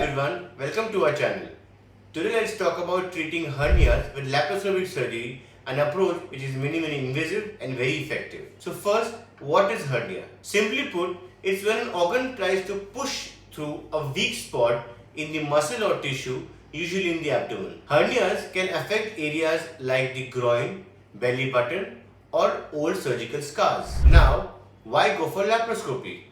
everyone, welcome to our channel. Today let's talk about treating hernias with laparoscopic surgery, an approach which is minimally invasive and very effective. So first, what is hernia? Simply put, it's when an organ tries to push through a weak spot in the muscle or tissue, usually in the abdomen. Hernias can affect areas like the groin, belly button or old surgical scars. Now, why go for laparoscopy?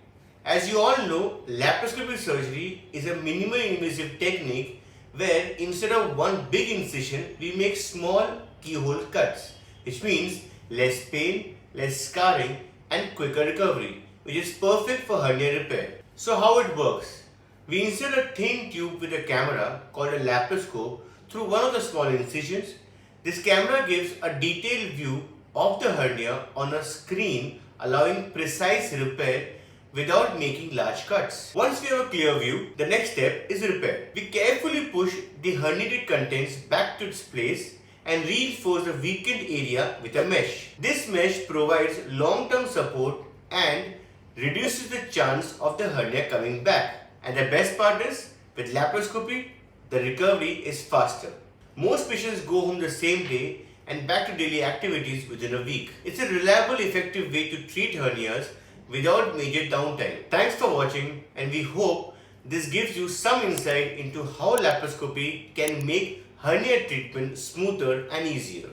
As you all know, laparoscopic surgery is a minimally invasive technique where instead of one big incision, we make small keyhole cuts, which means less pain, less scarring and quicker recovery, which is perfect for hernia repair. So how it works? We insert a thin tube with a camera called a laparoscope through one of the small incisions. This camera gives a detailed view of the hernia on a screen, allowing precise repair without making large cuts. Once we have a clear view, the next step is repair. We carefully push the herniated contents back to its place and reinforce the weakened area with a mesh. This mesh provides long-term support and reduces the chance of the hernia coming back. And the best part is, with laparoscopy, the recovery is faster. Most patients go home the same day and back to daily activities within a week. It's a reliable, effective way to treat hernias without major downtime. Thanks for watching, and we hope this gives you some insight into how laparoscopy can make hernia treatment smoother and easier.